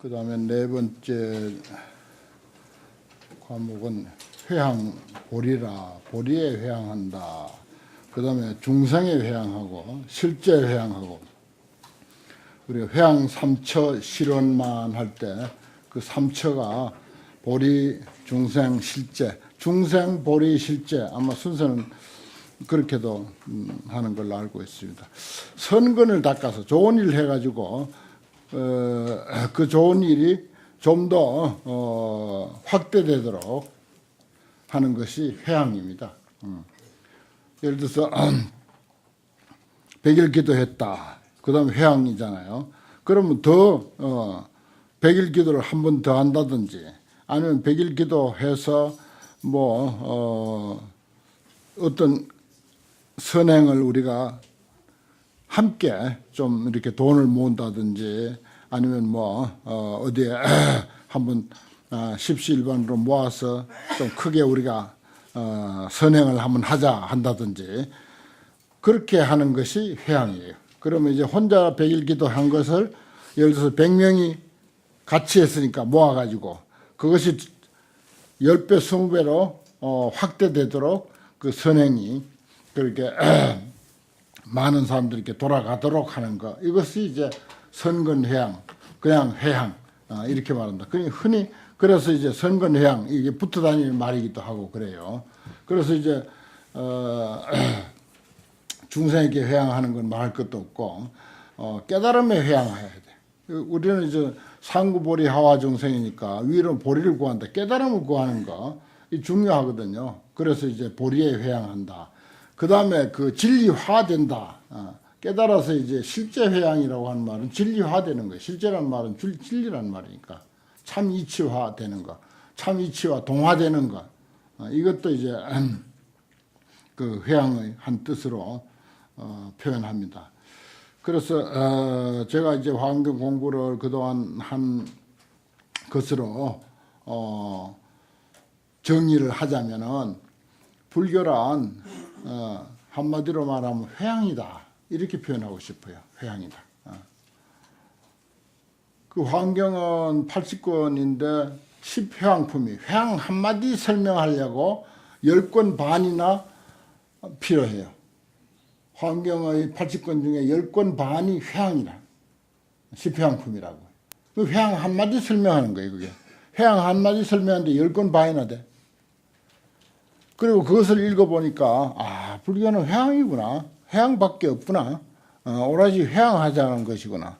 그 다음에 네 번째 과목은 회향, 보리에 회향한다. 그 다음에 중생에 회향하고 실제 회향하고, 우리가 회향 삼처 실원만 할 때 그 삼처가 보리, 중생, 실제, 중생, 보리, 실제, 아마 순서는 그렇게도 하는 걸로 알고 있습니다. 선근을 닦아서 좋은 일 해가지고 그 좋은 일이 좀 더 확대되도록 하는 것이 회향입니다. 예를 들어서 100일 기도했다. 그 다음에 회향이잖아요. 그러면 더 100일 기도를 한 번 더 한다든지, 아니면 100일 기도해서 어떤 선행을 우리가 함께 좀 이렇게 돈을 모은다든지, 아니면 어디에 한번 십시일반으로 모아서 좀 크게 우리가 선행을 한번 하자 한다든지, 그렇게 하는 것이 회향이에요. 그러면 이제 혼자 100일 기도한 것을 예를 들어서 100명이 같이 했으니까 모아가지고 그것이 10배, 20배로 확대되도록 그 선행이 그렇게 많은 사람들이 이렇게 돌아가도록 하는 거, 이것이 이제 선근회향, 그냥 회향, 이렇게 말한다. 흔히 그래서 이제 선근회향, 이게 붙어 다니는 말이기도 하고 그래요. 그래서 이제 중생에게 회향하는 건 말할 것도 없고, 깨달음에 회향해야 돼. 우리는 이제 상구보리 하와 중생이니까 위로 보리를 구한다. 깨달음을 구하는 거, 이 중요하거든요. 그래서 이제 보리에 회향한다. 그 다음에 그 진리화된다. 깨달아서 이제 실제 회향이라고 하는 말은 진리화되는 거예요. 실제란 말은 진리란 말이니까. 참 이치화되는 거, 참 이치와 동화되는 거. 이것도 이제 그 회향의 한 뜻으로 표현합니다. 그래서 제가 이제 화엄경 공부를 그동안 한 것으로 정리를 하자면은, 불교란 한마디로 말하면 회향이다, 이렇게 표현하고 싶어요. 회향이다. 그 화엄경은 80권인데 10회향품이, 회향 한마디 설명하려고 10권 반이나 필요해요. 화엄경의 80권 중에 10권 반이 회향이라, 10회향품이라고. 그 회향 한마디 설명하는 거예요, 그게. 회향 한마디 설명하는데 10권 반이나 돼. 그리고 그것을 읽어보니까, 불교는 회향이구나. 회향밖에 없구나. 오로지 회향하자는 것이구나.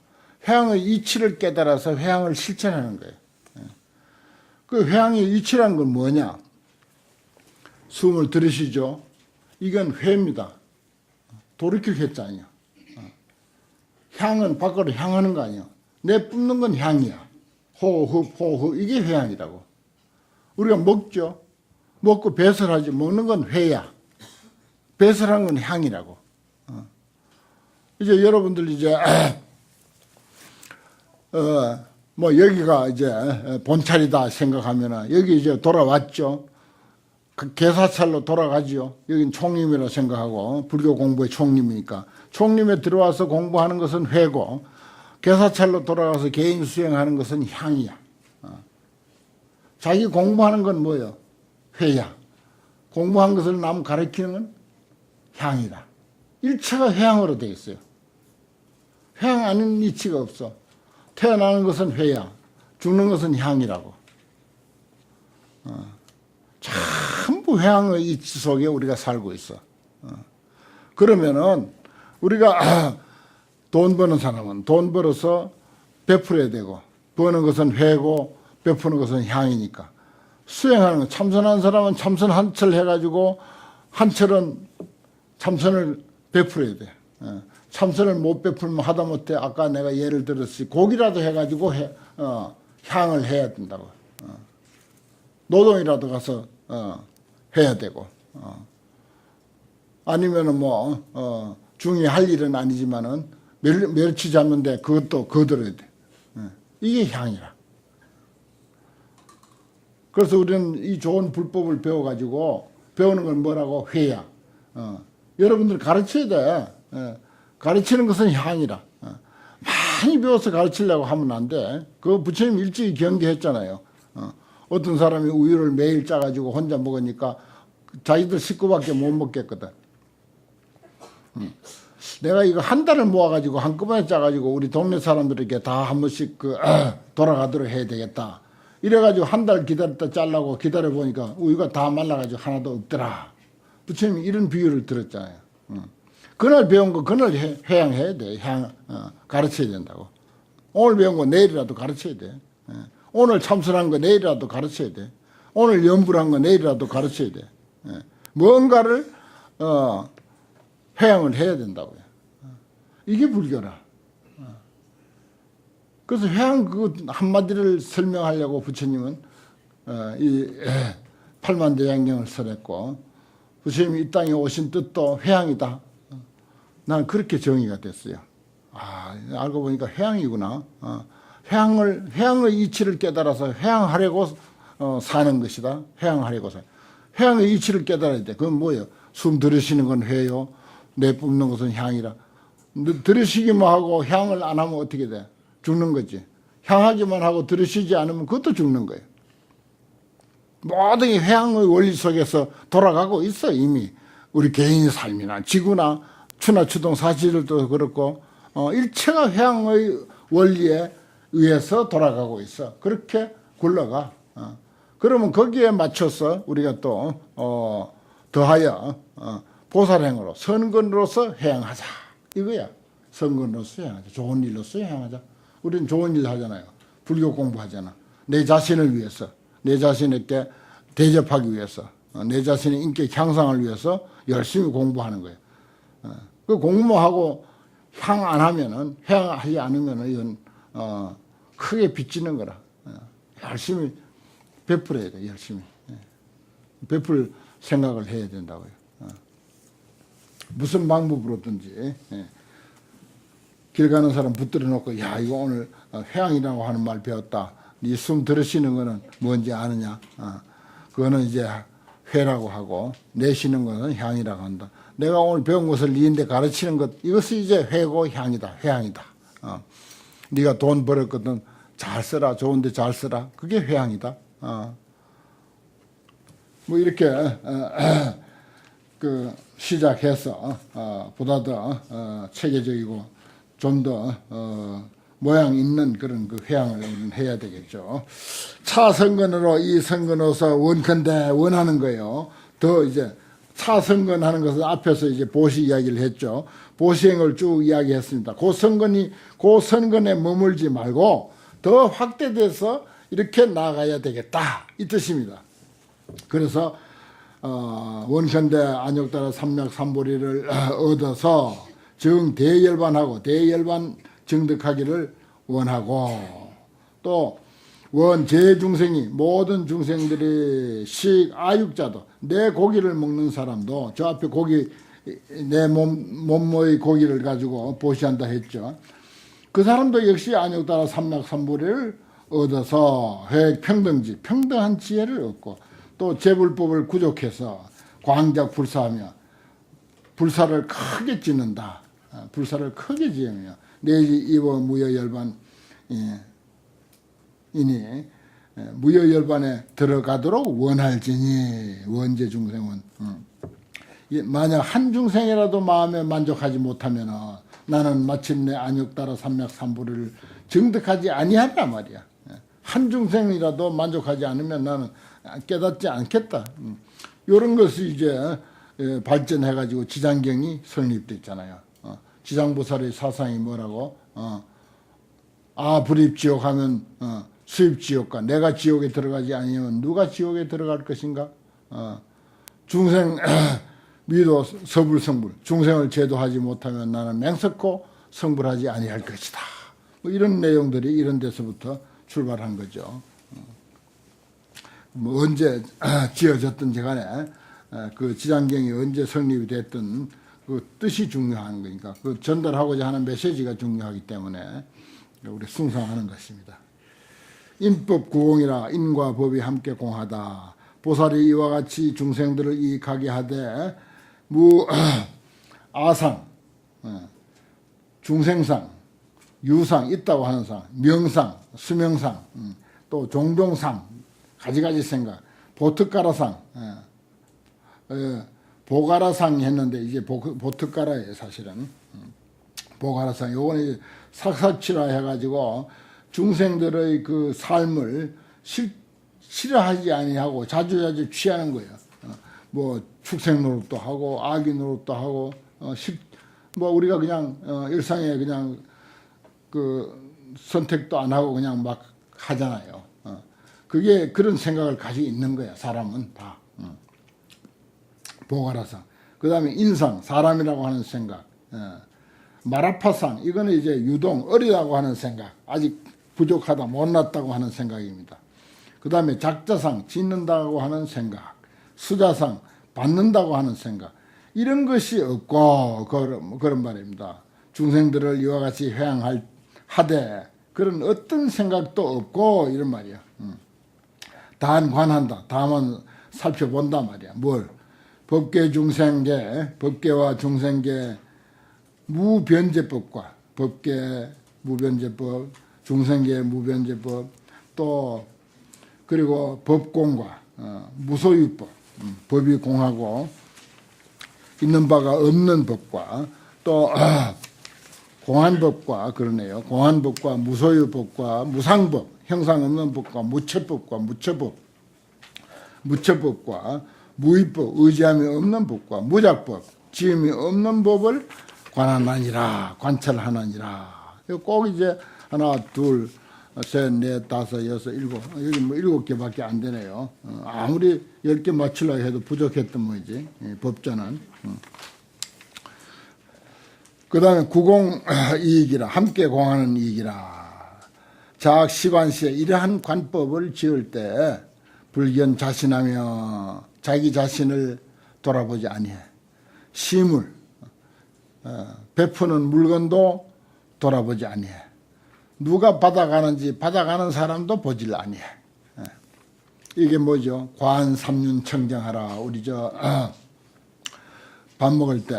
회향의 이치를 깨달아서 회향을 실천하는 거예요. 그 회향의 이치라는 건 뭐냐? 숨을 들으시죠? 이건 회입니다. 돌이킬 회자아니야. 향은 밖으로 향하는 거 아니야. 내 뿜는 건 향이야. 호흡, 이게 회향이라고. 우리가 먹죠. 먹고 배설하지. 먹는 건 회야. 배설한 건 향이라고. 이제 여러분들 이제 여기가 이제 본찰이다 생각하면은, 여기 이제 돌아왔죠. 그 개사찰로 돌아가지요. 여긴 총림이라 생각하고, 불교 공부의 총림이니까. 총림에 들어와서 공부하는 것은 회고, 개사찰로 돌아가서 개인 수행하는 것은 향이야. 자기 공부하는 건 뭐예요? 회야. 공부한 것을 남 가르치는 건 향이다. 일체가 회향으로 되어 있어요. 회향 아닌 이치가 없어. 태어나는 것은 회야, 죽는 것은 향이라고. 전부 회향의 이치 속에 우리가 살고 있어. 그러면은 우리가 돈 버는 사람은 돈 벌어서 베풀어야 되고, 버는 것은 회고 베푸는 것은 향이니까. 수행하는 거, 참선하는 사람은 참선 한 철 해가지고 한 철은 참선을 베풀어야 돼. 참선을 못 베풀면 하다못해 아까 내가 예를 들었지, 고기라도 해가지고 향을 해야 된다고. 노동이라도 가서 해야 되고, 아니면은 중에 할 일은 아니지만은 멸치 잡는데 그것도 거들어야 돼. 이게 향이라. 그래서 우리는 이 좋은 불법을 배워가지고, 배우는 건 뭐라고? 회야. 여러분들 가르쳐야 돼. 가르치는 것은 향이라. 많이 배워서 가르치려고 하면 안 돼. 그거 부처님 일찍이 경계했잖아요. 어떤 사람이 우유를 매일 짜가지고 혼자 먹으니까 자기들 식구밖에 못 먹겠거든. 내가 이거 한 달을 모아가지고 한꺼번에 짜가지고 우리 동네 사람들에게 다 한 번씩 돌아가도록 해야 되겠다. 이래가지고 한 달 기다렸다 짜려고 기다려보니까 우유가 다 말라가지고 하나도 없더라. 부처님이 이런 비유를 들었잖아요. 그날 배운 거 그날 회양해야 돼. 가르쳐야 된다고. 오늘 배운 거 내일이라도 가르쳐야 돼. 오늘 참선한 거 내일이라도 가르쳐야 돼. 오늘 염불한 거 내일이라도 가르쳐야 돼. 뭔가를 회양을 해야 된다고요. 이게 불교라. 그래서 회양 그 한마디를 설명하려고 부처님은 이 팔만대장경을 설했고, 부처님이 이 땅에 오신 뜻도 회양이다. 난 그렇게 정의가 됐어요. 알고 보니까 회양이구나. 회양의 이치를 깨달아서 회양하려고 사는 것이다. 회양하려고 회양의 이치를 깨달아야 돼. 그건 뭐예요? 숨 들이쉬는 건 회요. 내뿜는 것은 향이라. 들이쉬기만 하고 향을 안 하면 어떻게 돼? 죽는 거지. 향하기만 하고 들이쉬지 않으면 그것도 죽는 거예요. 모든 게 회양의 원리 속에서 돌아가고 있어. 이미 우리 개인의 삶이나 지구나 추나 추동 사실도 그렇고 일체가 회양의 원리에 의해서 돌아가고 있어. 그렇게 굴러가. 그러면 거기에 맞춰서 우리가 또 더하여 보살행으로 선근으로서 회양하자 이거야. 선근으로서 회양하자. 좋은 일로서 회양하자. 우리는 좋은 일 하잖아요. 불교 공부하잖아. 내 자신을 위해서, 내 자신에게 대접하기 위해서, 내 자신의 인격 향상을 위해서 열심히 공부하는 거예요. 그 공부하고 향 안 하면은, 회양하지 않으면은 이건 크게 빚지는 거라. 열심히 베풀어야 돼. 열심히 베풀 생각을 해야 된다고요. 무슨 방법으로든지 길 가는 사람 붙들어 놓고, 야, 이거 오늘 회양이라고 하는 말 배웠다. 네 숨 들으시는 거는 뭔지 아느냐? 그거는 이제 회라고 하고, 내쉬는 거는 향이라고 한다. 내가 오늘 배운 것을 니한테 가르치는 것, 이것이 이제 회고 향이다. 회양이다. 네가 돈 벌었거든. 잘 써라. 좋은데 잘 써라. 그게 회양이다. 뭐 이렇게 시작해서 보다 더 체계적이고 좀 더 모양 있는 그런 그 회양을 우리는 해야 되겠죠. 차선근으로 이 선근으로서 원컨대 원하는 거예요. 더 이제 차선근하는 것은 앞에서 이제 보시 이야기를 했죠. 보시행을 쭉 이야기했습니다. 그 선근에 머물지 말고 더 확대돼서 이렇게 나가야 되겠다 이 뜻입니다. 그래서 원현대 안욕따라 삼맥삼보리를 얻어서 정대열반하고 대열반 정득하기를 원하고, 또 원제중생이 모든 중생들이 식아육자도 내 고기를 먹는 사람도 저 앞에 고기 내 몸의 고기를 가지고 보시한다 했죠. 그 사람도 역시 안욕따라 삼맥삼보리를 얻어서 평등지 평등한 지혜를 얻고, 또 제불법을 구족해서 광작 불사하며 불사를 크게 짓는다. 불사를 크게 지으며 내지 이워 무여열반 이니 무여열반에 들어가도록 원할지니 원제 중생은 만약 한 중생이라도 마음에 만족하지 못하면 나는 마침내 안욕따라 삼맥삼보리를 정득하지 아니한단 말이야. 한 중생이라도 만족하지 않으면 나는 깨닫지 않겠다. 이런 것이 이제 발전해가지고 지장경이 설립됐잖아요. 지장보살의 사상이 뭐라고? 불입지옥 하면 수입지옥과 내가 지옥에 들어가지 아니면 누가 지옥에 들어갈 것인가? 중생 미도 서불성불 중생을 제도하지 못하면 나는 맹석코 성불하지 아니할 것이다. 뭐 이런 내용들이 이런 데서부터 출발한 거죠. 뭐 언제 지어졌든지 간에 그 지장경이 언제 성립이 됐든 그 뜻이 중요한 거니까 그 전달하고자 하는 메시지가 중요하기 때문에 우리 숭상하는 것입니다. 인법 구공이라 인과 법이 함께 공하다. 보살이 이와 같이 중생들을 이익하게 하되 아상 중생상 유상, 있다고 하는 상, 명상, 수명상, 또 종종상, 가지가지 생각, 보특가라상, 보가라상 했는데 이제 보특가라예요, 사실은. 보가라상. 요거는 삭삭치라 해가지고 중생들의 그 삶을 싫어하지 아니하고 자주자주 취하는 거예요. 뭐 축생 노릇도 하고 아기 노릇도 하고 뭐 우리가 그냥 일상에 그냥 그 선택도 안 하고 그냥 막 하잖아요. 그게 그런 생각을 가지고 있는 거야, 사람은 다. 보가라상. 그 다음에 인상, 사람이라고 하는 생각. 마라파상, 이거는 이제 유동, 어리다고 하는 생각. 아직 부족하다, 못났다고 하는 생각입니다. 그 다음에 작자상, 짓는다고 하는 생각. 수자상, 받는다고 하는 생각. 이런 것이 없고, 그런 말입니다. 중생들을 이와 같이 회양하되, 그런 어떤 생각도 없고, 이런 말이야. 단관한다. 다만 살펴본다 말이야. 뭘? 법계 중생계, 법계와 중생계 무변제법과 법계 무변제법, 중생계 무변제법, 또 그리고 법공과 무소유법, 법이 공하고 있는 바가 없는 법과 또 공한법과 그러네요. 공한법과 무소유법과 무상법, 형상 없는 법과 무체법과 무체법과 무위법, 의지함이 없는 법과 무작법, 지음이 없는 법을 관하나니라, 관찰하나니라. 꼭 이제 하나, 둘, 셋, 넷, 다섯, 여섯, 일곱, 여기 뭐 7개밖에 안 되네요. 아무리 10개 맞추려고 해도 부족했던 뭐지, 법전은. 그 다음에 구공이익이라, 함께 공하는 이익이라. 자학 시관시에 이러한 관법을 지을 때 불견 자신하며 자기 자신을 돌아보지 아니해. 시물, 베푸는 물건도 돌아보지 아니해. 누가 받아가는지 받아가는 사람도 보질 아니해. 이게 뭐죠? 과한3륜 청정하라. 우리 밥 먹을 때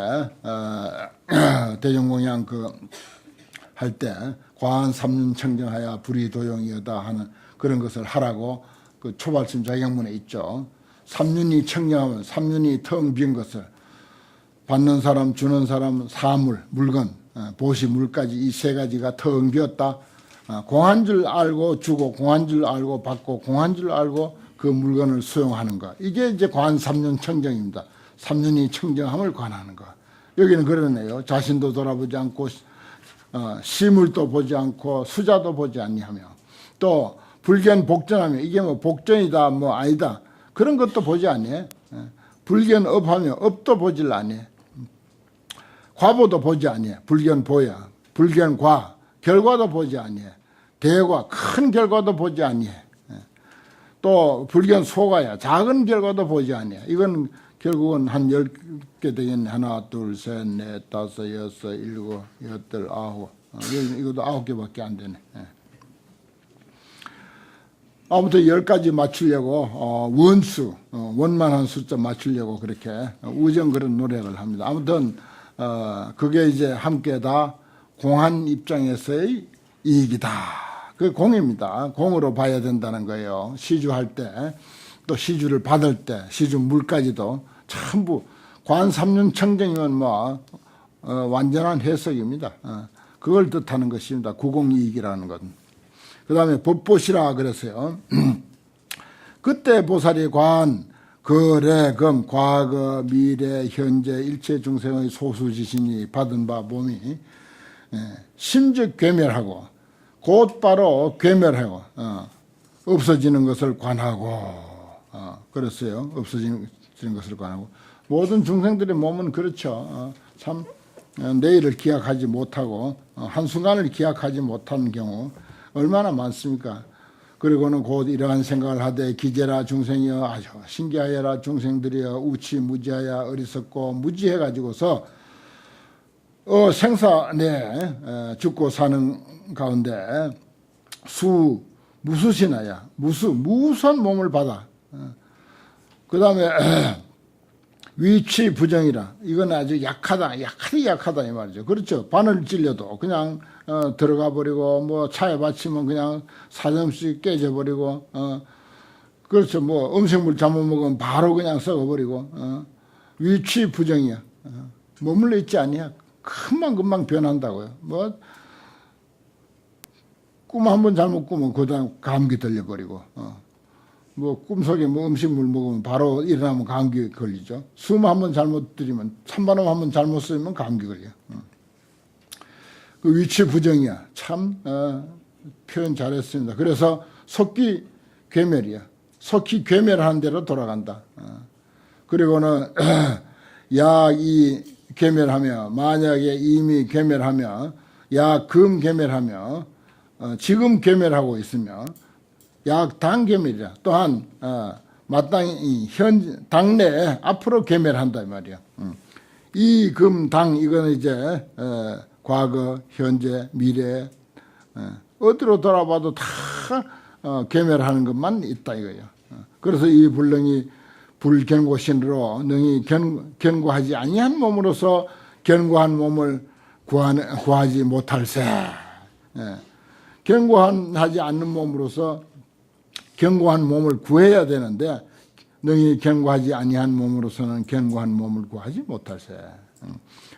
대종공양 할 때 과한3륜 청정하야 불의도용이여다 하는 그런 것을 하라고 그 초발심 자경문에 있죠. 3륜이 청정하면 3륜이 텅 빈 것을 받는 사람, 주는 사람, 사물, 물건, 보시, 물까지 이 세 가지가 텅 비었다. 공한 줄 알고 주고, 공한 줄 알고 받고, 공한 줄 알고 그 물건을 수용하는 것. 이게 이제 과한3륜 청정입니다. 3륜이 청정함을 관하는 것. 여기는 그러네요. 자신도 돌아보지 않고, 시물도 보지 않고, 수자도 보지 아니하며, 또 불견 복전하며, 이게 뭐 복전이다, 뭐 아니다. 그런 것도 보지 아니해. 불견 업하며, 업도 보질 아니해. 과보도 보지 아니해. 불견 보야. 불견 과. 결과도 보지 아니해. 대과. 큰 결과도 보지 아니해. 또 불견 소가야. 작은 결과도 보지 아니해. 이건 결국은 한 10개 되겠네. 하나, 둘, 셋, 넷, 다섯, 여섯, 일곱, 여덟, 아홉. 이것도 9개밖에 안 되네. 아무튼 10가지 맞추려고 원수, 원만한 숫자 맞추려고 그렇게 우정 그런 노력을 합니다. 아무튼 그게 이제 함께 다 공한 입장에서의 이익이다. 그 공입니다. 공으로 봐야 된다는 거예요. 시주할 때, 또 시주를 받을 때, 시주 물까지도 전부 과한3륜 청정이면 뭐 완전한 해석입니다. 그걸 뜻하는 것입니다. 구공이익이라는 것은. 그 다음에 법보시라 그랬어요. 그때 보살이 관, 거래, 금, 과거, 미래, 현재, 일체 중생의 소수지신이 받은 바 몸이 심즉 괴멸하고 곧바로 괴멸하고 없어지는 것을 관하고 그랬어요. 없어지는 것을 관하고 모든 중생들의 몸은 그렇죠. 참 내일을 기약하지 못하고 한순간을 기약하지 못하는 경우 얼마나 많습니까? 그리고는 곧 이러한 생각을 하되 기제라 중생이여 아주 신기하여라 중생들이여 우치 무지하여 어리석고 무지해가지고서 생사내 죽고 사는 가운데 무수신하야 무수한 몸을 받아. 그 다음에 위치 부정이라. 이건 아주 약하다 이 말이죠. 그렇죠. 바늘 찔려도 그냥 들어가 버리고 뭐 차에 받치면 그냥 사정없이 깨져 버리고 그렇죠. 뭐 음식물 잘못 먹으면 바로 그냥 썩어버리고 위치 부정이야. 머물러 있지 아니야. 금방 변한다고요. 뭐 꿈 한 번 잘못 꾸면 그다음 감기 들려버리고 뭐 꿈속에 뭐 음식물 먹으면 바로 일어나면 감기 걸리죠. 숨 한 번 잘못 들이면 찬바람 한 번 잘못 쐬면 감기 걸려. 그 위치 부정이야. 참 표현 잘했습니다. 그래서 속기 괴멸이야. 속기 괴멸하는 대로 돌아간다. 그리고는 야이 괴멸하며 만약에 이미 괴멸하며 야금 괴멸하며 지금 괴멸하고 있으며 약당 괴멸이라. 또한 마땅히 현 당내에 앞으로 괴멸한다 이 말이야. 이 금 당 이거는 이제 과거, 현재, 미래 어디로 돌아봐도 다 괴멸하는 것만 있다 이거예요. 그래서 이 불능이 불견고신으로 능히 견고하지 아니한 몸으로서 견고한 몸을 구하지 못할세. 견고하지 않는 몸으로서 견고한 몸을 구해야 되는데 능히 견고하지 아니한 몸으로서는 견고한 몸을 구하지 못할세.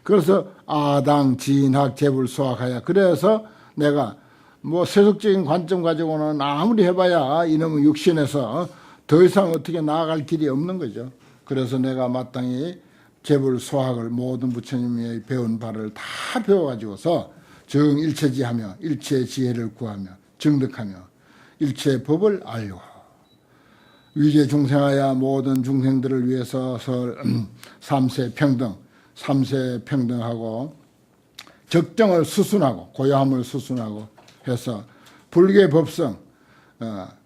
그래서 아당 진학 재불 소학하야. 그래서 내가 뭐 세속적인 관점 가지고는 아무리 해봐야 이놈의 육신에서 더 이상 어떻게 나아갈 길이 없는 거죠. 그래서 내가 마땅히 재불 소학을 모든 부처님이 배운 바를 다 배워가지고서 정일체지하며 일체지혜를 구하며 정득하며 일체 법을 알고 위계 중생하여 모든 중생들을 위해서 삼세 평등하고 적정을 수순하고 고요함을 수순하고 해서 불계 법성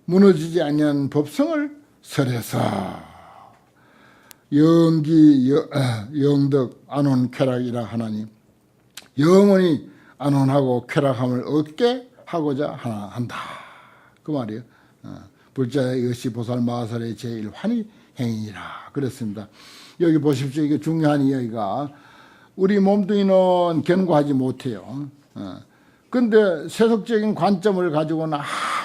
무너지지 아니한 법성을 설해서 영기 영덕 안온 쾌락이라 하나니 영원히 안온하고 쾌락함을 얻게 하고자 한다. 그 말이에요. 불자의 의시 보살 마살의 제일 환희 행위니라 그랬습니다. 여기 보십시오. 이게 중요한 이야기가 우리 몸뚱이는 견고하지 못해요. 근데 세속적인 관점을 가지고는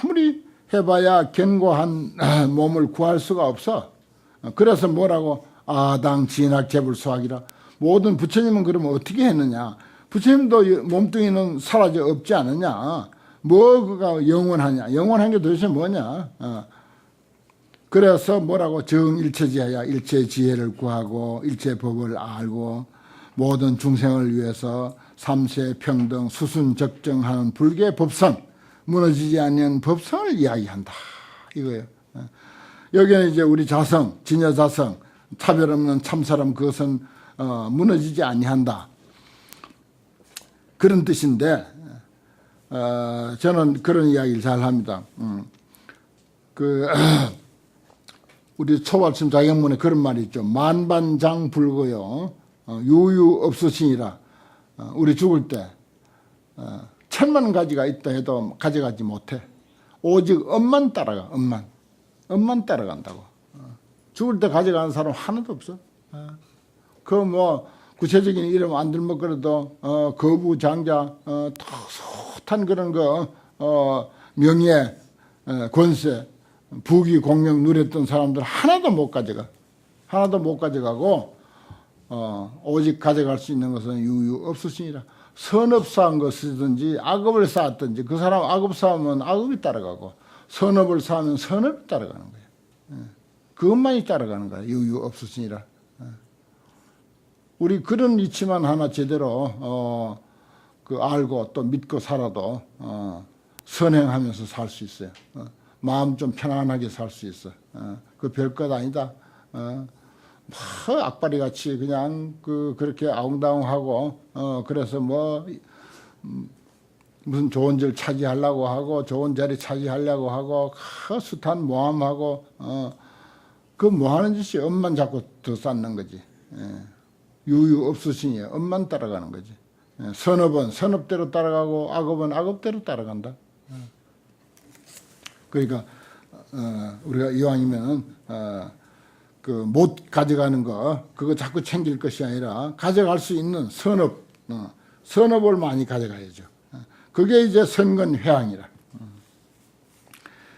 아무리 해봐야 견고한 몸을 구할 수가 없어. 그래서 뭐라고 아당 진학 재불 소학이라. 모든 부처님은 그러면 어떻게 했느냐. 부처님도 몸뚱이는 사라져 없지 않느냐. 뭐가 영원하냐. 영원한 게 도대체 뭐냐. 그래서 뭐라고 정일체지하야 일체 지혜를 구하고 일체 법을 알고 모든 중생을 위해서 삼세 평등 수순 적정하는 불계 법성 무너지지 않는 법성을 이야기한다. 이거예요. 여기는 이제 우리 자성, 진여자성, 차별 없는 참사람 그것은 무너지지 아니한다. 그런 뜻인데 저는 그런 이야기를 잘 합니다. 우리 초발심 자경문에 그런 말이 있죠. 만반장불거요. 유유 없으시니라. 우리 죽을 때 1000만 가지가 있다 해도 가져가지 못해. 오직 엄만 따라가. 엄만 따라간다고. 죽을 때 가져가는 사람 하나도 없어. 그 뭐 구체적인 이름 안 들먹거려도 거부 장자 숱한 그런 거 명예 권세 부귀 공명 누렸던 사람들 하나도 못 가져가고 오직 가져갈 수 있는 것은 유유 없으시니라. 선업 쌓은 것이든지 악업을 쌓았든지 그 사람 악업 쌓으면 악업이 따라가고 선업을 쌓으면 선업이 따라가는 거예요. 그것만이 따라가는 거예요. 유유 없으시니라. 우리 그런 이치만 하나 제대로 그 알고 또 믿고 살아도 선행하면서 살 수 있어요. 마음 좀 편안하게 살 수 있어. 그 별것 아니다. 악바리 같이 그냥 그렇게 아웅다웅하고 그래서 뭐 무슨 좋은 절 차지하려고 하고 좋은 자리 차지하려고 하고 숱한 모함하고 그 뭐 하는 짓이 엄만 자꾸 더 쌓는 거지. 유유 없으시니 엄만 따라가는 거지. 선업은 선업대로 따라가고 악업은 악업대로 따라간다. 그러니까 우리가 이왕이면 그 못 가져가는 거 그거 자꾸 챙길 것이 아니라 가져갈 수 있는 선업을 많이 가져가야죠. 그게 이제 선건회항이라.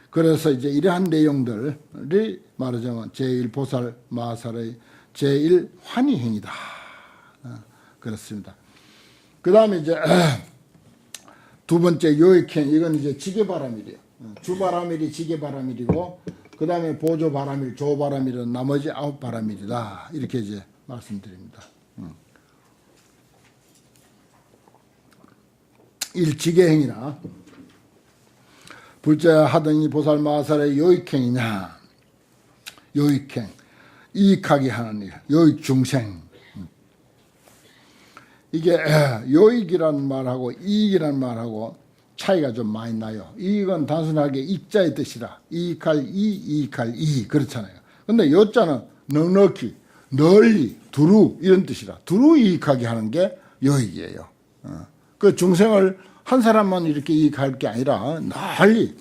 그래서 이제 이러한 내용들이 말하자면 제1보살 마하살의 제1환희행이다. 그렇습니다. 그 다음에 이제 두 번째 요익행, 이건 이제 지게바람일이에요. 주바람일이 지게바람일이고, 그 다음에 보조바람일, 조바람일은 나머지 9바람일이다. 이렇게 이제 말씀드립니다. 일지게행이나 불자 하더니 보살 마하살의 요익행이냐, 요익행, 이익하게 하는 일, 요익중생. 이게 요익이라는 말하고 이익이라는 말하고 차이가 좀 많이 나요. 이익은 단순하게 익자의 뜻이라 이익할 이익할 그렇잖아요. 근데 요자는 넉넉히, 널리, 두루 이런 뜻이라 두루 이익하게 하는 게 요익이에요. 그 중생을 한 사람만 이렇게 이익할 게 아니라 널리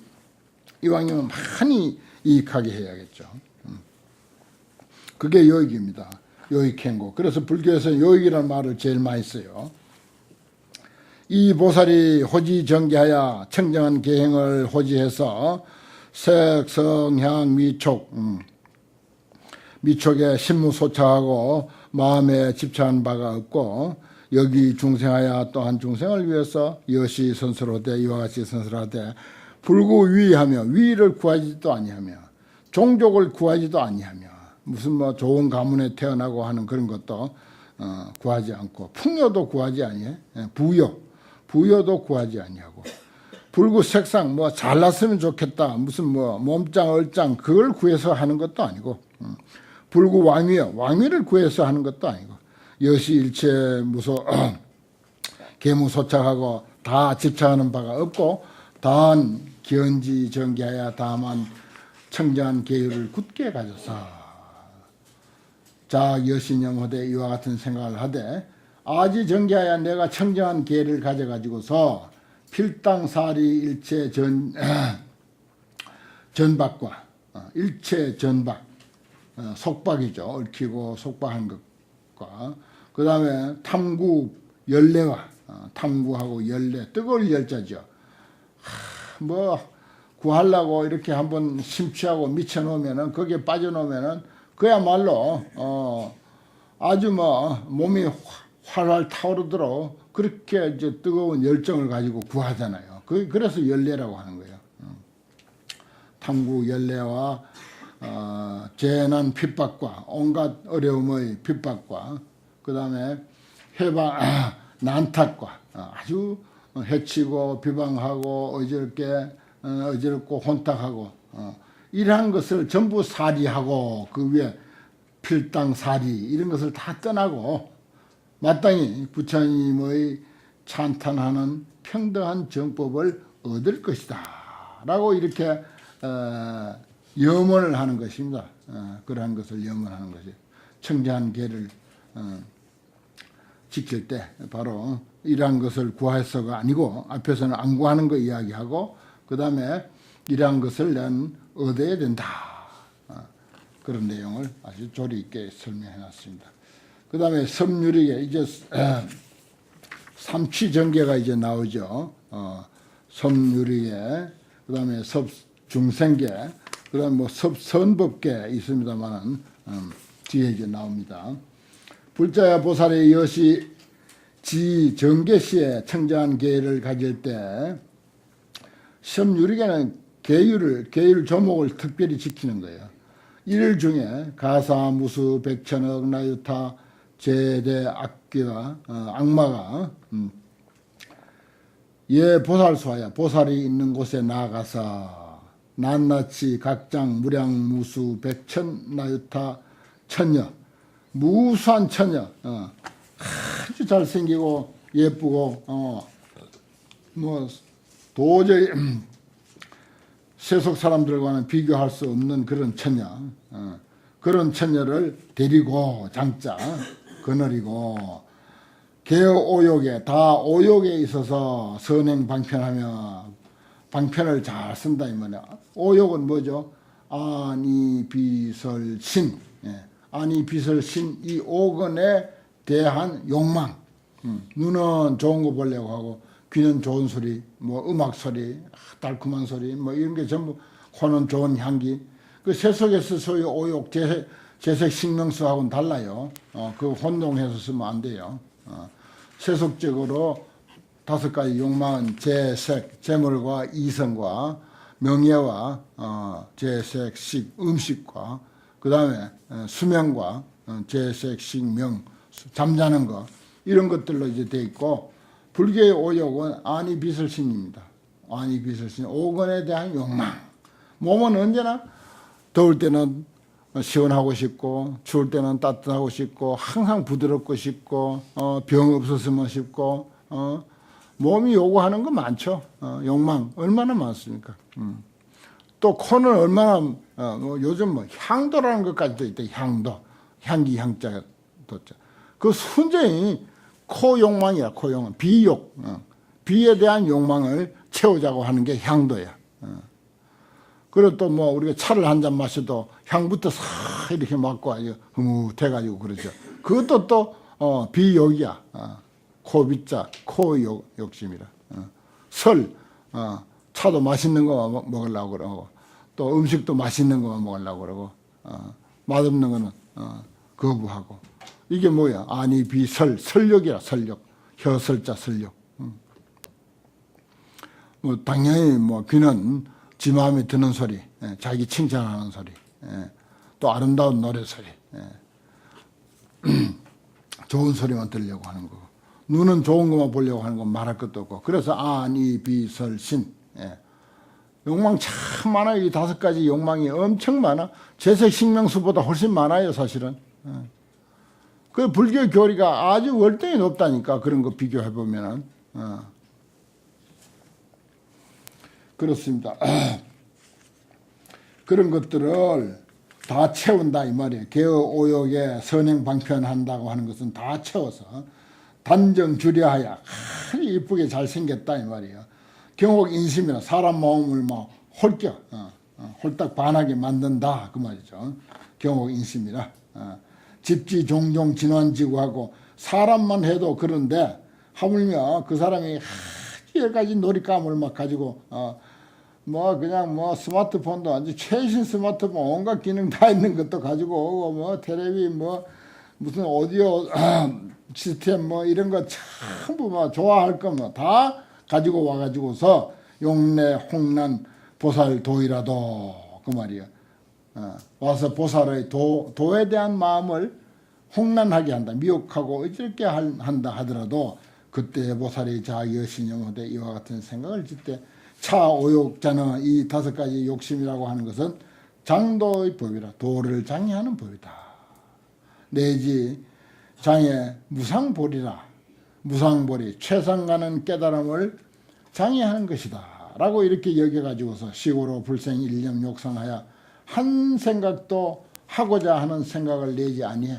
이왕이면 많이 이익하게 해야겠죠. 그게 요익입니다. 요익행고. 그래서 불교에서 요익이라는 말을 제일 많이 써요. 이 보살이 호지 정계하여 청정한 계행을 호지해서 색, 성, 향, 미촉, 미촉에 신무소착하고 마음에 집착한 바가 없고 여기 중생하여 또한 중생을 위해서 여시 선설하되 이와 같이 선설하되 불구위하며 위를 구하지도 아니하며 종족을 구하지도 아니하며 무슨 뭐 좋은 가문에 태어나고 하는 그런 것도 구하지 않고 풍요도 구하지 아니해. 부여도 구하지 아니하고 불구 색상 뭐 잘났으면 좋겠다 무슨 뭐 몸짱 얼짱 그걸 구해서 하는 것도 아니고 불구 왕위를 구해서 하는 것도 아니고 여시 일체 계무소착하고 다 집착하는 바가 없고 단 견지 정기하여 다만 청정한 계율을 굳게 가져서 자 여신영호대 이와 같은 생각을 하되 아지 정기하여 내가 청정한 계를 가져가지고서 필당사리 일체 전박과 일체 전박 속박이죠. 얽히고 속박한 것과 그 다음에 탐구 열례와 탐구하고 열례 뜨거울 열자죠. 뭐 구하려고 이렇게 한번 심취하고 미쳐놓으면은 거기에 빠져놓으면은 그야말로 아주 뭐 몸이 활활 타오르도록 그렇게 이제 뜨거운 열정을 가지고 구하잖아요. 그래서 열례라고 하는 거예요. 탐구 열례와 재난 핍박과 온갖 어려움의 핍박과 그 다음에 해방 난탁과 아주 해치고 비방하고 어지럽고 혼탁하고 이러한 것을 전부 사리하고 그 위에 필당사리 이런 것을 다 떠나고 마땅히 부처님의 찬탄하는 평등한 정법을 얻을 것이다 라고 이렇게 염원을 하는 것입니다. 그러한 것을 염원하는 것이 청정한 계를 지킬 때 바로 이러한 것을 구해서가 아니고 앞에서는 안 구하는 거 이야기하고 그 다음에 이러한 것을 난 얻어야 된다. 그런 내용을 아주 조리 있게 설명해 놨습니다. 그 다음에 섭유리에 이제 삼취정계가 이제 나오죠. 섭유리에 그 다음에 섭중생계 그 다음에 뭐 섭선법계 있습니다만은 뒤에 이제 나옵니다. 불자야 보살의 여시 지정계시에 청정한 계를 가질 때 섭유리계는 계율 조목을 특별히 지키는 거예요. 일 중에 가사, 무수, 백천억, 나유타, 제대, 악귀와 악마가 예 보살수하여 보살이 있는 곳에 나아가서 낱낱이 각장, 무량, 무수, 백천, 나유타, 천녀 무수한 천녀 아주 잘생기고 예쁘고 뭐 도저히 세속 사람들과는 비교할 수 없는 그런 처녀, 그런 처녀를 데리고 장자 거느리고 개오욕에 다 오욕에 있어서 선행 방편하며 방편을 잘 쓴다 이 말이야. 오욕은 뭐죠? 아니 비설신 아니 빛을 신 이 오건에 대한 욕망. 눈은 좋은 거 보려고 하고 귀는 좋은 소리, 뭐 음악 소리, 달콤한 소리, 뭐 이런 게 전부 코는 좋은 향기. 그 세속에서 소위 오욕, 재색 식명수하고는 달라요. 그 혼동해서 쓰면 안 돼요. 세속적으로 5가지 욕망은 재색, 재물과 이성과 명예와 재색, 식, 음식과 그 다음에 수명과 재색, 식, 명, 잠자는 거 이런 것들로 이제 돼 있고 불교의 오욕은 아니 빛을 신입니다. 아니 빛을 신 오건에 대한 욕망. 몸은 언제나 더울 때는 시원하고 싶고 추울 때는 따뜻하고 싶고 항상 부드럽고 싶고 병 없었으면 싶고 몸이 요구하는 거 많죠. 욕망 얼마나 많습니까? 또 코는 얼마나 요즘 뭐 향도라는 것까지도 있다. 향도, 향기 향자 도자. 그 순전히 코 욕망이야. 코 욕망, 비욕, 비에 대한 욕망을 채우자고 하는 게 향도야. 그리고 또 뭐 우리가 차를 한 잔 마셔도 향부터 싹 이렇게 맡고 아주 흐뭇해가지고 그러죠. 그것도 또 비욕이야. 코비자, 코 욕심이라. 설, 차도 맛있는 거만 먹으려고 그러고 또 음식도 맛있는 거만 먹으려고 그러고 맛없는 거는 거부하고 이게 뭐야? 아니 비설, 설욕이야. 설욕, 혀설자 설욕. 뭐 당연히 뭐 귀는 지 마음에 드는 소리, 자기 칭찬하는 소리, 또 아름다운 노래 소리, 좋은 소리만 들으려고 하는 거고 눈은 좋은 것만 보려고 하는 건 말할 것도 없고 그래서 아니 비설 신 욕망 참 많아요. 이 5가지 욕망이 엄청 많아. 재색 식명수보다 훨씬 많아요 사실은. 그 불교 교리가 아주 월등히 높다니까 그런 거 비교해 보면은. 그렇습니다. 그런 것들을 다 채운다 이 말이에요. 개어 오욕에 선행 방편한다고 하는 것은 다 채워서 단정 주려하야 아주 이쁘게 잘생겼다 이 말이에요. 경옥 인심이라 사람 마음을 막 홀딱 반하게 만든다 그 말이죠. 경옥 인심이라 집지 종종 진환지구하고 사람만 해도 그런데 하물며 그 사람이 여러 가지 놀잇감을 막 가지고 뭐 그냥 뭐 스마트폰도 아주 최신 스마트폰 온갖 기능 다 있는 것도 가지고 오고 뭐 텔레비 뭐 무슨 오디오 시스템 뭐 이런 거 전부 뭐 좋아할 거면 다 가지고 와가지고서 용례 홍란 보살 도이라도 그 말이야. 와서 보살의 도에 대한 마음을 홍란하게 한다. 미혹하고 어쩔게 한다 하더라도 그때 보살이 자 여신영호대 이와 같은 생각을 짓때 차 오욕자는 이 5가지 욕심이라고 하는 것은 장도의 법이라 도를 장애하는 법이다. 내지 장애 무상보리라. 무상보리 최상가는 깨달음을 장애하는 것이다 라고 이렇게 여겨가지고서 시고로 불생 일념 욕상하여 한 생각도 하고자 하는 생각을 내지 아니해.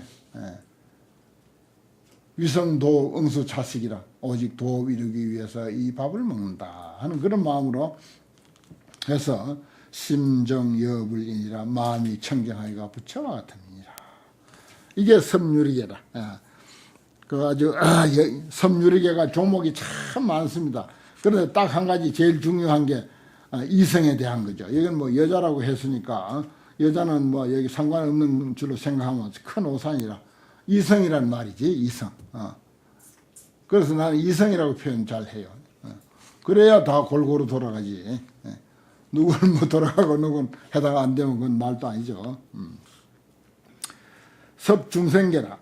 위성도 응수 차식이라 오직 도 이루기 위해서 이 밥을 먹는다 하는 그런 마음으로 해서 심정여불인이라 마음이 청정하기가 부처와 같음이니라. 이게 섬유리계다. 그 아주 섬유리계가 종목이 참 많습니다. 그런데 딱 한 가지 제일 중요한 게 이성에 대한 거죠. 이건 뭐 여자라고 했으니까 여자는 뭐 여기 상관없는 줄로 생각하면 큰 오산이라 이성이란 말이지. 이성. 그래서 나는 이성이라고 표현 잘 해요. 그래야 다 골고루 돌아가지. 누구는 뭐 돌아가고 누구는 해당 안 되면 그건 말도 아니죠. 섭중생계라.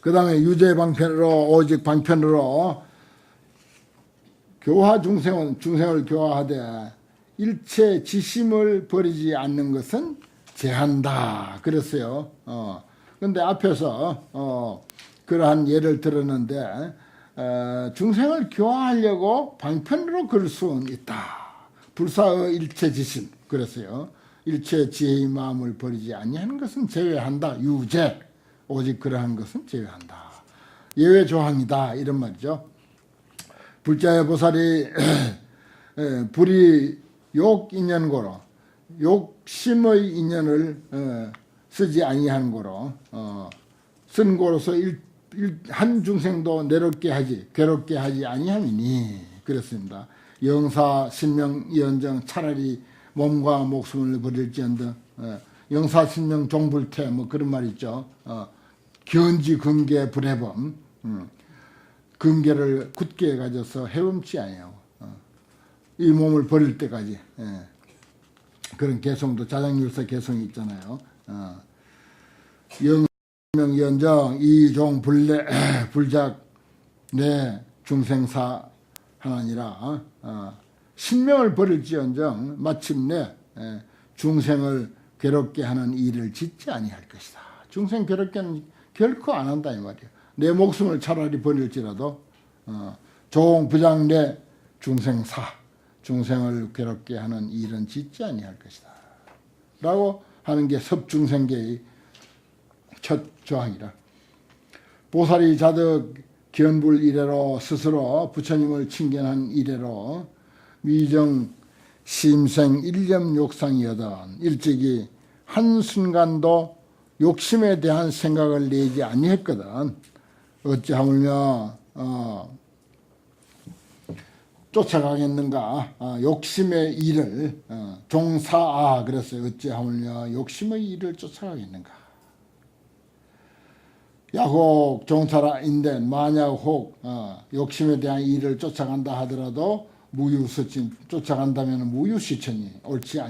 그 다음에 유죄방편으로 오직 방편으로 교화 중생을 교화하되 일체 지심을 버리지 않는 것은 제한다 그랬어요. 근데 앞에서 그러한 예를 들었는데 중생을 교화하려고 방편으로 그럴 수는 있다. 불사의 일체 지심 그랬어요. 일체 지혜의 마음을 버리지 아니하는 것은 제외한다. 유제 오직 그러한 것은 제외한다. 예외 조항이다 이런 말이죠. 불자의 보살이 불이 욕 인연고로 욕심의 인연을 쓰지 아니하는 거로 쓴 거로서 한 중생도 내롭게 하지 괴롭게 하지 아니함이니 그렇습니다. 영사 신명 이언정 차라리 몸과 목숨을 버릴지언정 영사 신명 종불태 뭐 그런 말 있죠. 견지 금계 불해범 금계를 굳게 가져서 해범치 아니하고 이 몸을 버릴 때까지 그런 개성도 자장율사 개성이 있잖아요. 영명 연정 이종 불례 불작 내 중생사 하나니라 신명을 버릴지언정 마침내 중생을 괴롭게 하는 일을 짓지 아니할 것이다. 중생 괴롭게는 결코 안 한다 이 말이야. 내 목숨을 차라리 버릴지라도 종부장 내 중생사 중생을 괴롭게 하는 일은 짓지 아니할 것이다. 라고 하는 게 섭중생계의 첫 조항이라. 보살이 자득 견불 이래로 스스로 부처님을 칭견한 이래로 위정 심생 일념 욕상이여던 일찍이 한순간도 욕심에 대한 생각을 내지 아니했거든. 어찌하물며 쫓아가겠는가. 욕심의 일을 종사아 그랬어요. 어찌하물며 욕심의 일을 쫓아가겠는가. 야혹 종사라인데 만약 혹 욕심에 대한 일을 쫓아간다 하더라도 무유스친 쫓아간다면 무유시천이 옳지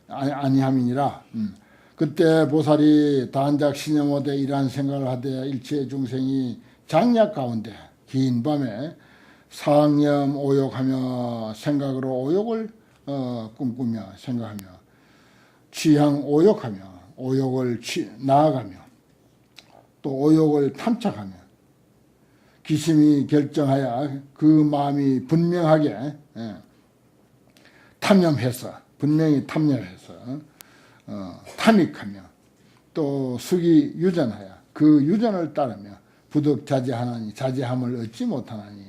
아니함이니라. 그때 보살이 단작 신여모대 이러한 생각을 하되 일체 중생이 장약 가운데 긴 밤에 상념 오욕하며 생각으로 오욕을 꿈꾸며 생각하며 취향 오욕하며 오욕을 나아가며 또 오욕을 탐착하며 기심이 결정하여 그 마음이 분명하게 탐념해서 분명히 탐념해서 탐익하며 또 숙이 유전하여 그 유전을 따르며 부득 자제하나니 자제함을 얻지 못하나니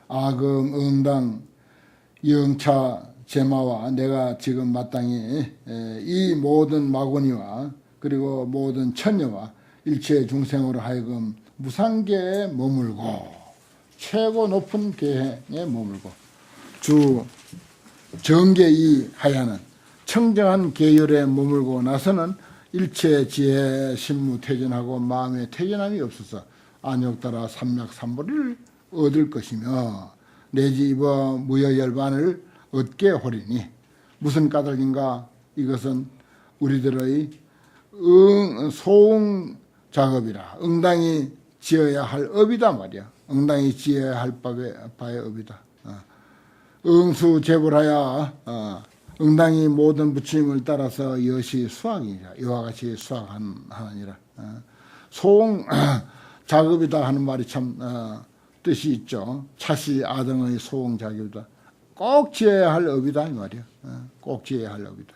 아금 응당 영차 제마와 내가 지금 마땅히 이 모든 마구니와 그리고 모든 천녀와 일체 중생으로 하여금 무상계에 머물고 최고 높은 계행에 머물고 주 정계이 하야는 청정한 계율에 머물고 나서는 일체 지혜 신무 퇴전하고 마음의 퇴전함이 없어서 안욕따라 삼맥삼보리를 얻을 것이며 내지 입어 무여열반을 얻게 하리니 무슨 까닭인가. 이것은 우리들의 소응 작업이라 응당이 지어야 할 업이다 말이야. 응당이 지어야 할 바의 업이다. 응수 제불하여 응당이 모든 부처님을 따라서 여시 수학이니라. 이와 같이 수학하느니라. 소응 작업이다 하는 말이 참 뜻이 있죠. 차시 아등의 소응 작업이다. 꼭 지어야 할 업이다 이 말이야. 꼭 지어야 할 업이다.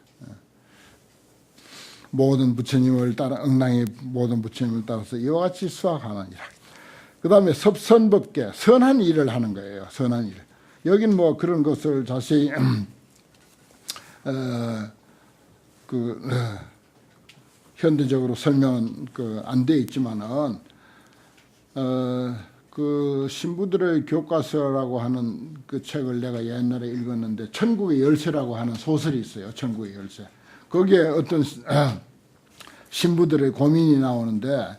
모든 부처님을 따라 응당이 모든 부처님을 따라서 이와 같이 수학하느니라. 그 다음에 섭선법계 선한 일을 하는 거예요. 선한 일. 여긴 뭐 그런 것을 자세히 현대적으로 설명은 안 돼 있지만은 그 신부들의 교과서라고 하는 그 책을 내가 옛날에 읽었는데 천국의 열쇠라고 하는 소설이 있어요. 천국의 열쇠. 거기에 어떤 신부들의 고민이 나오는데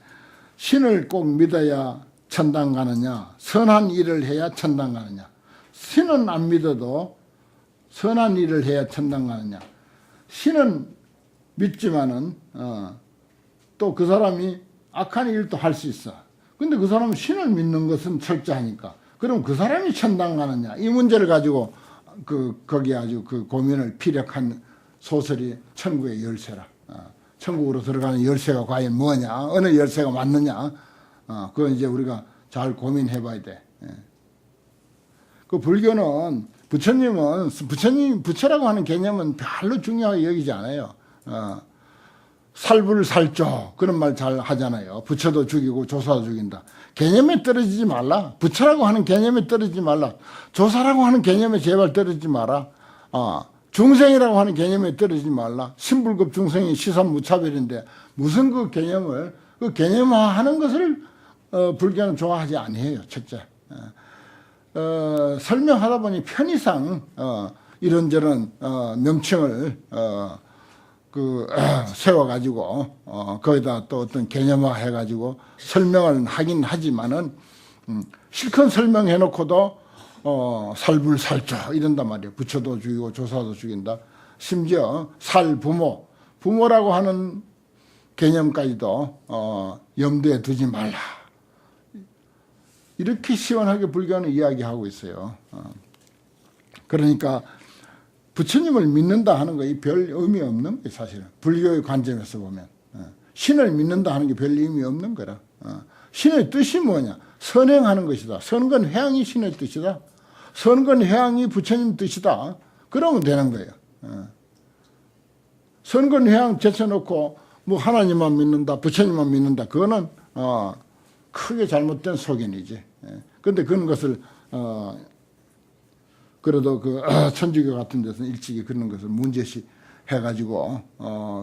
신을 꼭 믿어야 천당 가느냐 선한 일을 해야 천당 가느냐 신은 안 믿어도 선한 일을 해야 천당 가느냐 신은 믿지만은 또 그 사람이 악한 일도 할 수 있어. 근데 그 사람은 신을 믿는 것은 철저하니까 그럼 그 사람이 천당 가느냐 이 문제를 가지고 거기 아주 그 고민을 피력한 소설이 천국의 열쇠라. 천국으로 들어가는 열쇠가 과연 뭐냐 어느 열쇠가 맞느냐 그건 이제 우리가 잘 고민해 봐야 돼. 그 불교는 부처라고 하는 개념은 별로 중요하게 여기지 않아요. 살불살조 그런 말 잘 하잖아요. 부처도 죽이고 조사도 죽인다. 개념에 떨어지지 말라. 부처라고 하는 개념에 떨어지지 말라. 조사라고 하는 개념에 제발 떨어지지 마라. 중생이라고 하는 개념에 떨어지지 말라. 신불급 중생이 시선무차별인데 무슨 그 개념을 그 개념화하는 것을 불교는 좋아하지 아니해요. 첫째. 설명하다 보니 편의상 이런저런 명칭을 세워가지고 거기다 또 어떤 개념화 해가지고 설명을 하긴 하지만은 실컷 설명해놓고도 살불살조 이런단 말이에요. 부처도 죽이고 조사도 죽인다. 심지어 부모라고 하는 개념까지도 염두에 두지 말라. 이렇게 시원하게 불교는 이야기하고 있어요. 그러니까 부처님을 믿는다 하는 거 별 의미 없는 거예요. 사실은 불교의 관점에서 보면 신을 믿는다 하는 게 별 의미 없는 거라. 신의 뜻이 뭐냐? 선행하는 것이다. 선건해양이 신의 뜻이다. 선건해양이 부처님 뜻이다. 그러면 되는 거예요. 선건해양 제쳐놓고 뭐 하나님만 믿는다, 부처님만 믿는다. 그거는 크게 잘못된 소견이지. 그런데 그런 것을 그래도 그 천주교 같은 데서는 일찍이 그런 것을 문제시 해가지고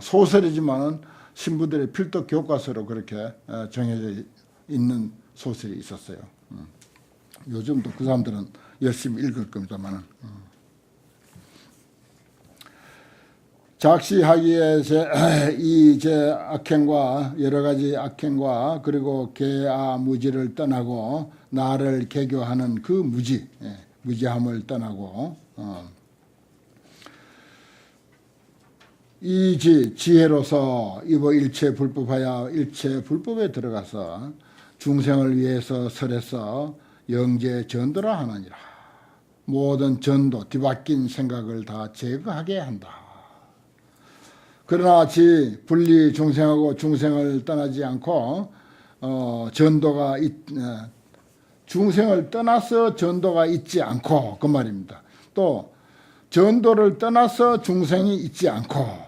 소설이지만은 신부들의 필독 교과서로 그렇게 정해져 있는 소설이 있었어요. 요즘도 그 사람들은 열심히 읽을 겁니다만은. 작시하기에 제 악행과 여러 가지 악행과 그리고 개아무지를 떠나고 나를 개교하는 그 무지함을 떠나고 이 지혜로서 이보 일체 불법하여 일체 불법에 들어가서 중생을 위해서 설해서 영제 전도라 하느니라. 모든 전도 뒤바뀐 생각을 다 제거하게 한다. 그러나 분리 중생하고 중생을 떠나지 않고 중생을 떠나서 전도가 있지 않고 그 말입니다. 또 전도를 떠나서 중생이 있지 않고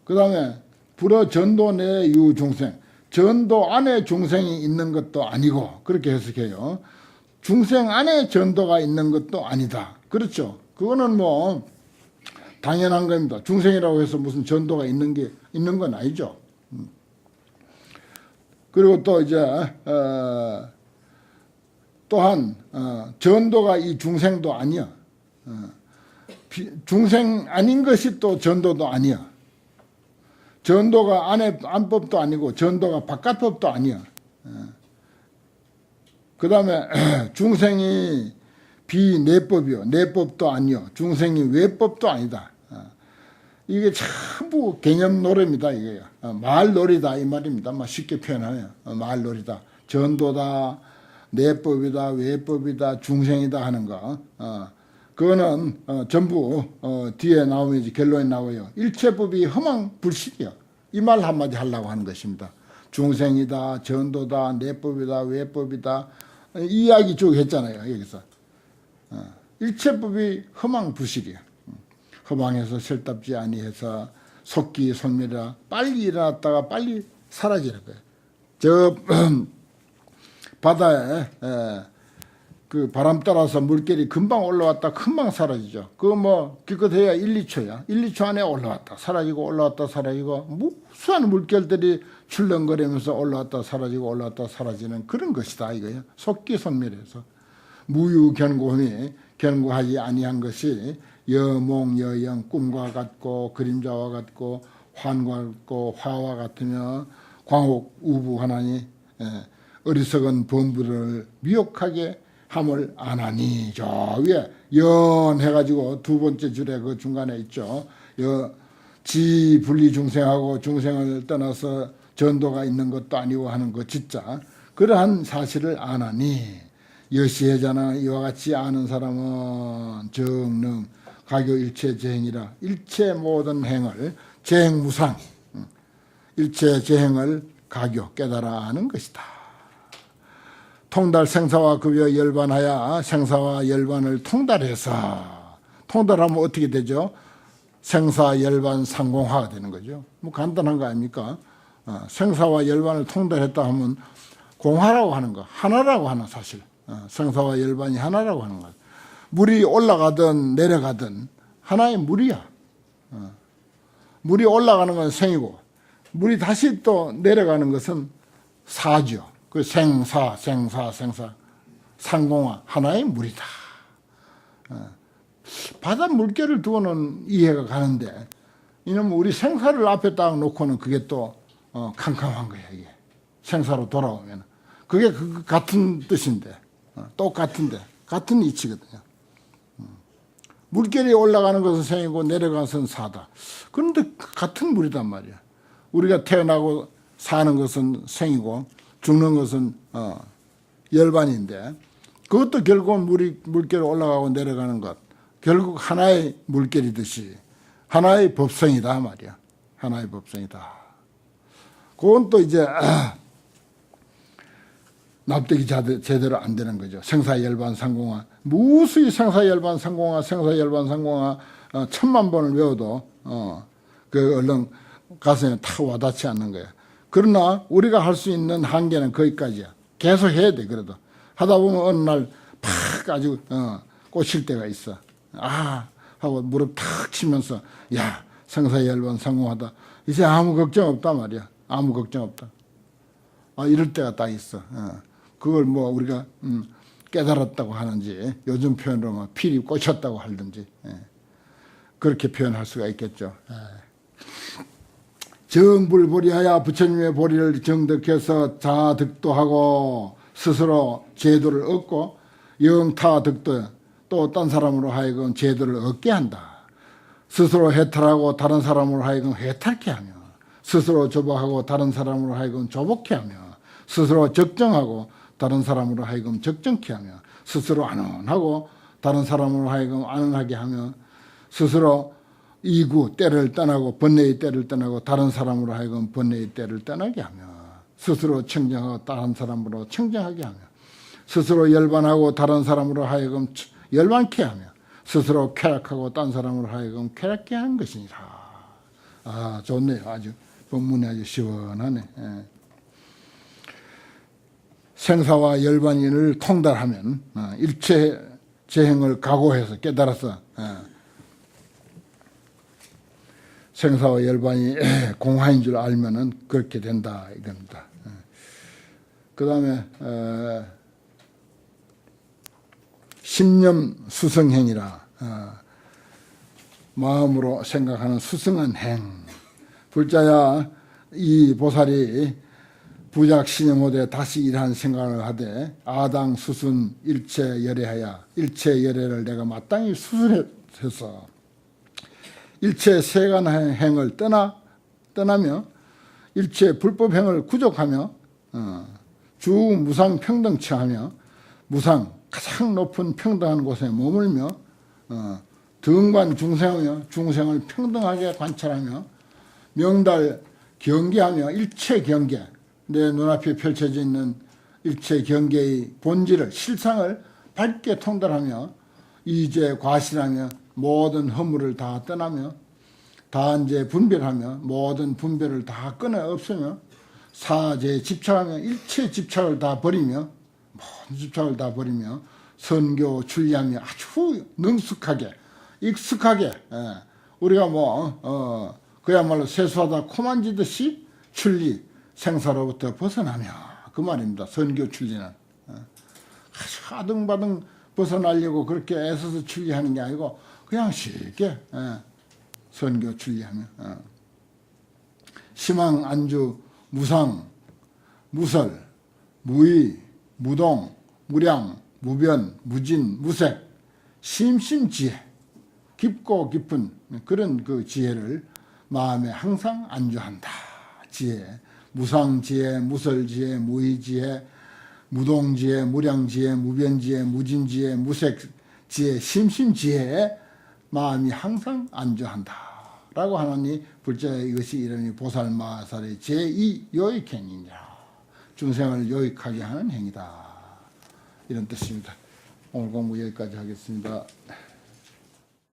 그 다음에 불어 전도 내 유중생 전도 안에 중생이 있는 것도 아니고 그렇게 해석해요. 중생 안에 전도가 있는 것도 아니다. 그렇죠. 그거는 뭐 당연한 겁니다. 중생이라고 해서 무슨 전도가 있는 건 아니죠. 그리고 또 이제 또한 전도가 이 중생도 아니야. 중생 아닌 것이 또 전도도 아니야. 전도가 안법도 아니고 전도가 바깥법도 아니야. 그 다음에 중생이 비내법이요. 내법도 아니요. 중생이 외법도 아니다. 이게 전부 개념놀이입니다. 이게요. 말놀이다 이 말입니다. 쉽게 표현하면 말놀이다. 전도다, 내법이다, 외법이다, 중생이다 하는 거. 그거는 전부 뒤에 나오면 결론이 나와요. 일체법이 허망불실이요. 이 말 한마디 하려고 하는 것입니다. 중생이다, 전도다, 내법이다, 외법이다 이 이야기 쭉 했잖아요. 여기서 일체법이 허망불실이야. 허망해서 설답지 아니해서 속기속밀이라 빨리 일어났다가 빨리 사라지는 거예요. 저 바다에 그 바람 따라서 물결이 금방 올라왔다 금방 사라지죠. 그거 뭐 기껏해야 1, 2초야. 1, 2초 안에 올라왔다 사라지고 올라왔다 사라지고 무수한 물결들이 출렁거리면서 올라왔다 사라지고 올라왔다 사라지는 그런 것이다 이거예요. 속기속밀해서 무유견고함이 견고하지 아니한 것이 여몽여영 꿈과 같고 그림자와 같고 환과 같고 화와 같으며 광옥 우부하나니 어리석은 범부를 미혹하게 함을 안 하니. 저 위에 연해가지고 두 번째 줄에 그 중간에 있죠. 분리 중생하고 중생을 떠나서 전도가 있는 것도 아니고 하는 거 진짜 그러한 사실을 안 하니. 여시해자나 이와 같이 아는 사람은 정능 가교 일체 재행이라. 일체 모든 행을 재행무상 일체 재행을 가교 깨달아 하는 것이다. 통달 생사와 급여 열반하여 생사와 열반을 통달해서 통달하면 어떻게 되죠? 생사 열반 상공화가 되는 거죠. 뭐 간단한 거 아닙니까? 생사와 열반을 통달했다 하면 공화라고 하는 거, 하나라고 하는 사실. 생사와 열반이 하나라고 하는 것. 물이 올라가든 내려가든 하나의 물이야. 물이 올라가는 건 생이고 물이 다시 또 내려가는 것은 사죠. 그 생사, 상공화 하나의 물이다. 바다 물결을 두고는 이해가 가는데 이놈 우리 생사를 앞에 딱 놓고는 그게 또 캄캄한 거야. 이게 생사로 돌아오면 그게 그 같은 뜻인데 똑같은데 같은 이치거든요. 물결이 올라가는 것은 생이고 내려가는 것은 사다. 그런데 같은 물이단 말이야. 우리가 태어나고 사는 것은 생이고 죽는 것은 열반인데 그것도 결국은 물결이 올라가고 내려가는 것 결국 하나의 물결이듯이 하나의 법성이다 말이야. 하나의 법성이다. 그건 또 이제 납득이 제대로 안 되는 거죠. 생사열반 상공화. 무수히 생사열반 상공화, 생사열반 상공화 1000만 번을 외워도 그 얼른 가슴에 탁 와닿지 않는 거예요. 그러나 우리가 할 수 있는 한계는 거기까지야. 계속 해야 돼. 그래도 하다 보면 어느 날 팍 아주 꽂힐 때가 있어. 하고 무릎 탁 치면서 야 생사열반 상공하다. 이제 아무 걱정 없다 말이야. 아무 걱정 없다. 이럴 때가 딱 있어. 그걸 뭐 우리가 깨달았다고 하는지 요즘 표현으로 뭐 필이 꽂혔다고 하든지 그렇게 표현할 수가 있겠죠. 정불보리하여 부처님의 보리를 정득해서 자득도하고 스스로 제도를 얻고 영타득도 또 딴 사람으로 하여금 제도를 얻게 한다. 스스로 해탈하고 다른 사람으로 하여금 해탈케 하며 스스로 조복하고 다른 사람으로 하여금 조복케 하며 스스로 적정하고 다른 사람으로 하여금 적정케 하며 스스로 안온하고 다른 사람으로 하여금 안온하게 하며 스스로 이구 때를 떠나고 번뇌의 때를 떠나고 다른 사람으로 하여금 번뇌의 때를 떠나게 하며 스스로 청정하고 다른 사람으로 청정하게 하며 스스로 열반하고 다른 사람으로 하여금 열반케 하며 스스로 쾌락하고 딴 사람으로 하여금 쾌락케 하는 것이니라. 좋네요. 아주 본문이 아주 시원하네. 생사와 열반인을 통달하면 일체 재행을 각오해서 깨달아서 생사와 열반이 공하인 줄 알면은 그렇게 된다 이겁니다. 그 다음에 심념 수성행이라 마음으로 생각하는 수성한 행. 불자야 이 보살이 부작신여모되 다시 이러한 생각을 하되 아당 수순 일체 열애하여 일체 열애를 내가 마땅히 수순해서 일체 세간 행을 떠나며 일체 불법행을 구족하며 주무상 평등치하며 무상 가장 높은 평등한 곳에 머물며 등관 중생하며 중생을 평등하게 관찰하며 명달 경계하며 일체 경계 내 눈앞에 펼쳐져 있는 일체 경계의 본질을 실상을 밝게 통달하며 이제 과실하며 모든 허물을 다 떠나며 다한제 분별하며 모든 분별을 다 끊어 없으며 사제 집착하며 일체 집착을 다 버리며 모든 집착을 다 버리며 선교 출리하며 아주 능숙하게 익숙하게 우리가 그야말로 세수하다 코 만지듯이 출리 생사로부터 벗어나며 그 말입니다. 선교 출리는 아주 아등바등 벗어나려고 그렇게 애써서 출리하는 게 아니고 그냥 쉽게 선교 출리하며 심왕 안주 무상 무설 무의 무동 무량 무변 무진 무색 심심지혜 깊고 깊은 그런 그 지혜를 마음에 항상 안주한다. 지혜 무상지혜 무설지혜 무의지혜 무동지혜 무량지혜 무변지혜 무진지혜 무색지혜 심심지혜에 마음이 항상 안주한다 라고 하나니 불자의 이것이 이름이 보살마살의 제2 요익행이니라. 중생을 요익하게 하는 행위다 이런 뜻입니다. 오늘 공부 여기까지 하겠습니다.